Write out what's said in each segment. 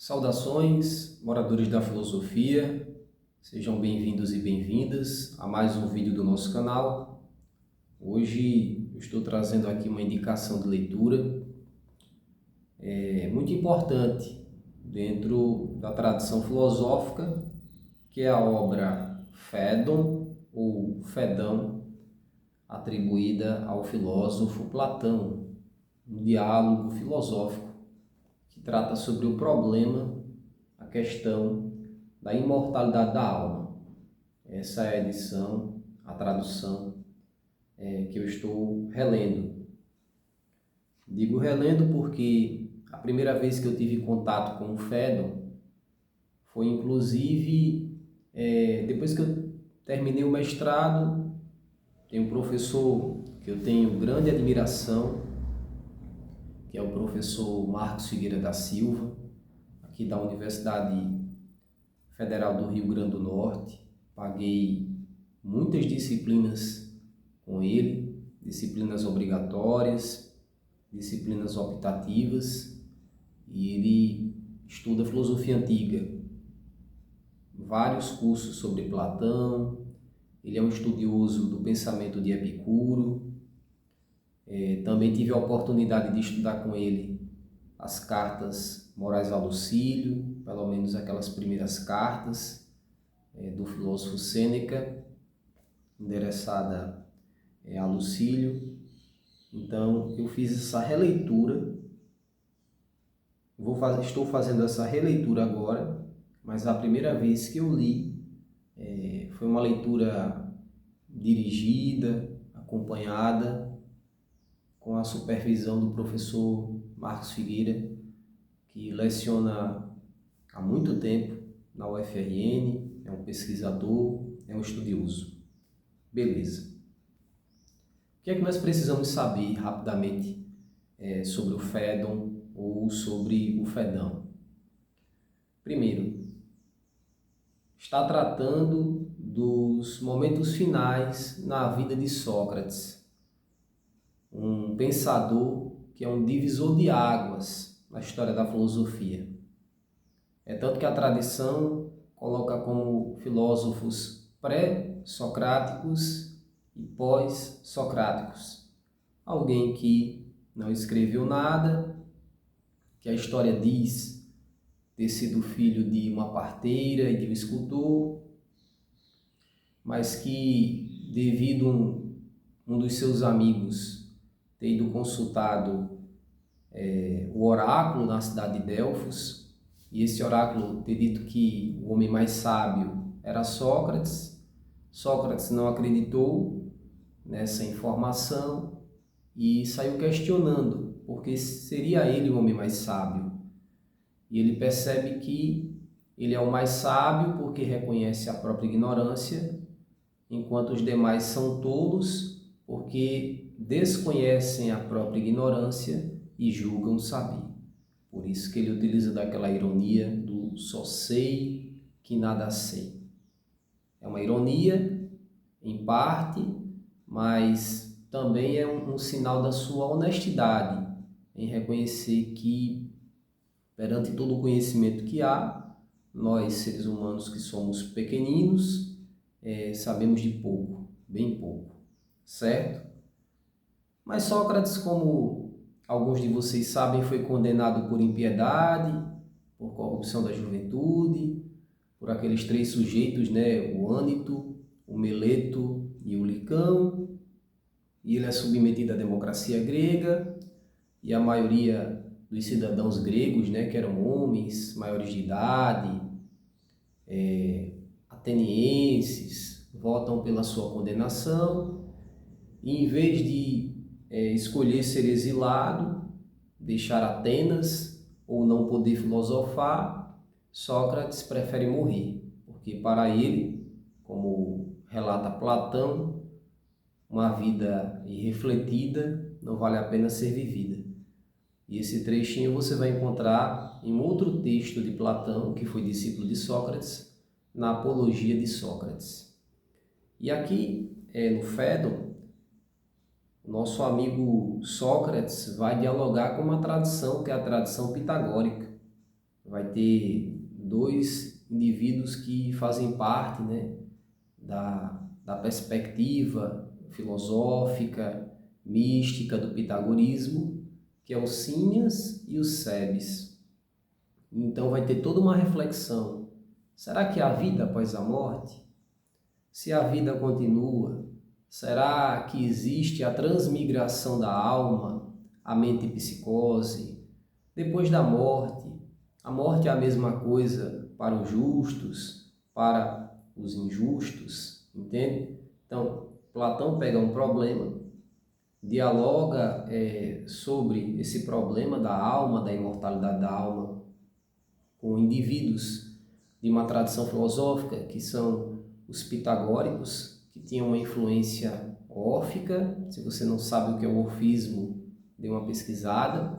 Saudações, moradores da filosofia, sejam bem-vindos e bem-vindas a mais um vídeo do nosso canal. Hoje eu estou trazendo aqui uma indicação de leitura muito importante dentro da tradição filosófica, que é a obra Fédon ou Fedão, atribuída ao filósofo Platão, um diálogo filosófico que trata sobre o problema, a questão da imortalidade da alma. Essa é a edição, a tradução que eu estou relendo. Digo relendo porque a primeira vez que eu tive contato com o Fédon foi inclusive depois que eu terminei o mestrado. Tem um professor que eu tenho grande admiração, que é o professor Marcos Figueira da Silva, aqui da Universidade Federal do Rio Grande do Norte. Paguei muitas disciplinas com ele, disciplinas obrigatórias, disciplinas optativas, e ele estuda filosofia antiga, vários cursos sobre Platão. Ele é um estudioso do pensamento de Epicuro. Também tive a oportunidade de estudar com ele as cartas morais a Lucílio, pelo menos aquelas primeiras cartas do filósofo Sêneca, endereçada a Lucílio. Então eu fiz essa releitura, estou fazendo essa releitura agora, mas a primeira vez que eu li foi uma leitura dirigida, acompanhada, com a supervisão do professor Marcos Figueira, que leciona há muito tempo na UFRN, é um pesquisador, é um estudioso. Beleza. O que é que nós precisamos saber rapidamente sobre o Fédon ou sobre o Fedão? Primeiro, está tratando dos momentos finais na vida de Sócrates, um pensador que é um divisor de águas na história da filosofia. É tanto que a tradição coloca como filósofos pré-socráticos e pós-socráticos. Alguém que não escreveu nada, que a história diz ter sido filho de uma parteira e de um escultor, mas que, devido um dos seus amigos ter ido consultado o oráculo na cidade de Delfos, e esse oráculo ter dito que o homem mais sábio era Sócrates, Sócrates não acreditou nessa informação e saiu questionando porque seria ele o homem mais sábio. E ele percebe que ele é o mais sábio porque reconhece a própria ignorância, enquanto os demais são tolos porque desconhecem a própria ignorância e julgam saber. Por isso que ele utiliza daquela ironia do só sei que nada sei. É uma ironia, em parte, mas também é um sinal da sua honestidade em reconhecer que, perante todo o conhecimento que há, nós, seres humanos que somos pequeninos, sabemos de pouco, bem pouco, certo? Mas Sócrates, como alguns de vocês sabem, foi condenado por impiedade, por corrupção da juventude, por aqueles três sujeitos, o Ânito, o Meleto e o Licão, e ele é submetido à democracia grega, e a maioria dos cidadãos gregos, que eram homens, maiores de idade, atenienses, votam pela sua condenação, e em vez de escolher ser exilado, deixar Atenas ou não poder filosofar, Sócrates prefere morrer, porque para ele, como relata Platão, uma vida irrefletida não vale a pena ser vivida. E esse trechinho você vai encontrar em outro texto de Platão, que foi discípulo de Sócrates, na Apologia de Sócrates. E aqui, no Fédon, nosso amigo Sócrates vai dialogar com uma tradição que é a tradição pitagórica. vai ter dois indivíduos que fazem parte, né, da perspectiva filosófica, mística do pitagorismo, que é o Simmias e o Cebes. Então vai ter toda uma reflexão. Será que há vida após a morte? Se a vida continua, será que existe a transmigração da alma, a mente e psicose? Depois da morte, a morte é a mesma coisa para os justos, para os injustos, entende? Então, Platão pega um problema, dialoga sobre esse problema da alma, da imortalidade da alma, com indivíduos de uma tradição filosófica, que são os pitagóricos, que tinham uma influência órfica. Se você não sabe o que é o orfismo, dê uma pesquisada.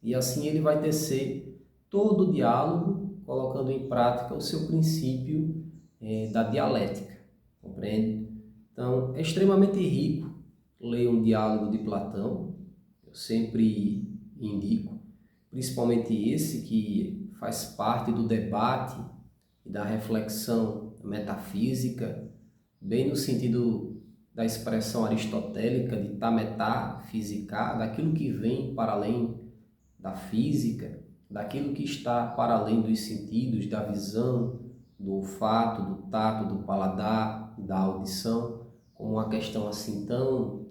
E assim ele vai tecer todo o diálogo, colocando em prática o seu princípio da dialética, compreende? Então, é extremamente rico ler um diálogo de Platão, eu sempre indico, principalmente esse que faz parte do debate e da reflexão metafísica, bem no sentido da expressão aristotélica de ta metafísica, daquilo que vem para além da física, daquilo que está para além dos sentidos, da visão, do olfato, do tato, do paladar, da audição, como uma questão assim tão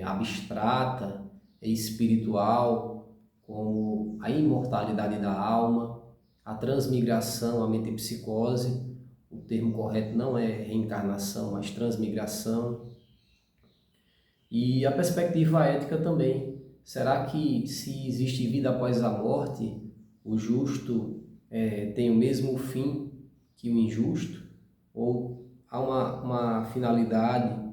abstrata e espiritual, como a imortalidade da alma, a transmigração, a metempsicose. O termo correto não é reencarnação, mas transmigração. E a perspectiva ética também. Será que, se existe vida após a morte, o justo tem o mesmo fim que o injusto? Ou há uma finalidade,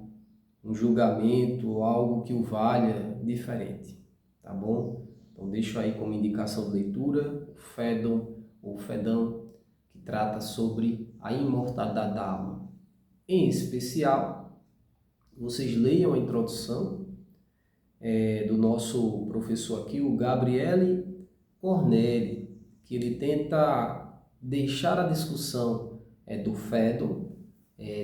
um julgamento, algo que o valha diferente? Tá bom? Então deixo aí como indicação de leitura o Fédon, ou Fedão, que trata sobre a imortalidade da alma. Em especial, vocês leiam a introdução do nosso professor aqui, o Gabriele Cornelli, que ele tenta deixar a discussão do Fédon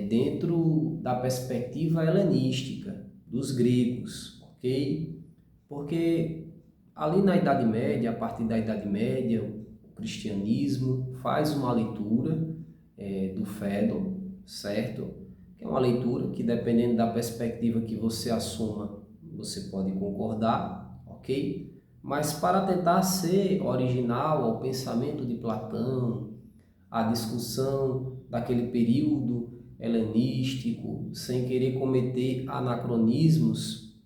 dentro da perspectiva helenística, dos gregos, ok? Porque ali na Idade Média, a partir da Idade Média, o cristianismo faz uma leitura do Fédon, certo? Que é uma leitura que, dependendo da perspectiva que você assuma, você pode concordar, ok? Mas para tentar ser original ao pensamento de Platão, à discussão daquele período helenístico, sem querer cometer anacronismos,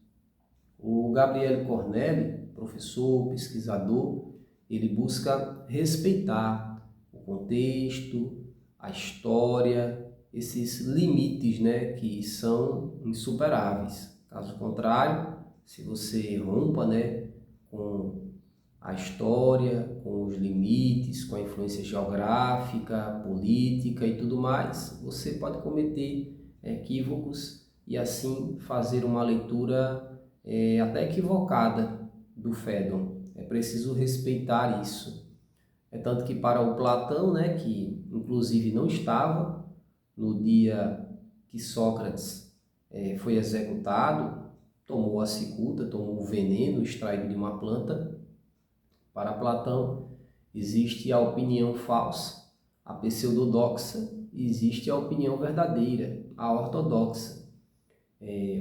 o Gabriele Cornelli, professor, pesquisador, ele busca respeitar o contexto, a história, esses limites, né, que são insuperáveis. Caso contrário, se você rompa, né, com a história, com os limites, com a influência geográfica, política e tudo mais, você pode cometer equívocos e assim fazer uma leitura até equivocada do Fédon. É preciso respeitar isso. É tanto que para o Platão, né, que inclusive não estava no dia que Sócrates foi executado, tomou a cicuta, tomou o veneno extraído de uma planta. Para Platão, existe a opinião falsa, a pseudodoxa, e existe a opinião verdadeira, a ortodoxa,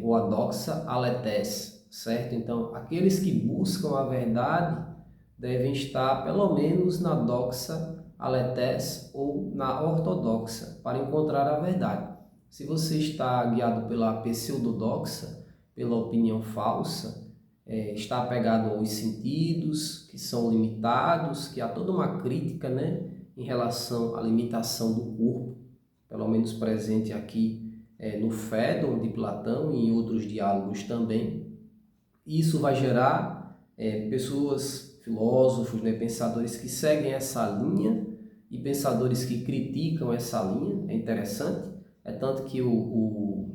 ou a doxa aletés, certo? Então, aqueles que buscam a verdade devem estar pelo menos na doxa aletés ou na ortodoxa para encontrar a verdade. Se você está guiado pela pseudodoxa, pela opinião falsa, está apegado aos sentidos, que são limitados, que há toda uma crítica, né, em relação à limitação do corpo, pelo menos presente aqui no Fédon de Platão e em outros diálogos também. Isso vai gerar pessoas, filósofos, né, pensadores que seguem essa linha e pensadores que criticam essa linha. É interessante, é tanto que o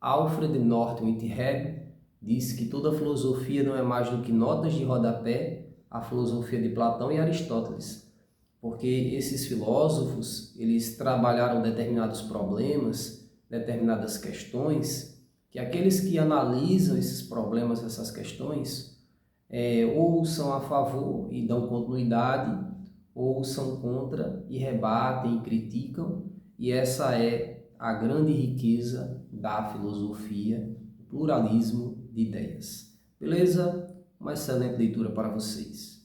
Alfred North Whitehead diz que toda filosofia não é mais do que notas de rodapé à filosofia de Platão e Aristóteles. porque esses filósofos, eles trabalharam determinados problemas, determinadas questões, que aqueles que analisam esses problemas, essas questões, ou são a favor e dão continuidade, ou são contra e rebatem e criticam, e essa é a grande riqueza da filosofia, pluralismo de ideias. Beleza? Uma excelente leitura para vocês.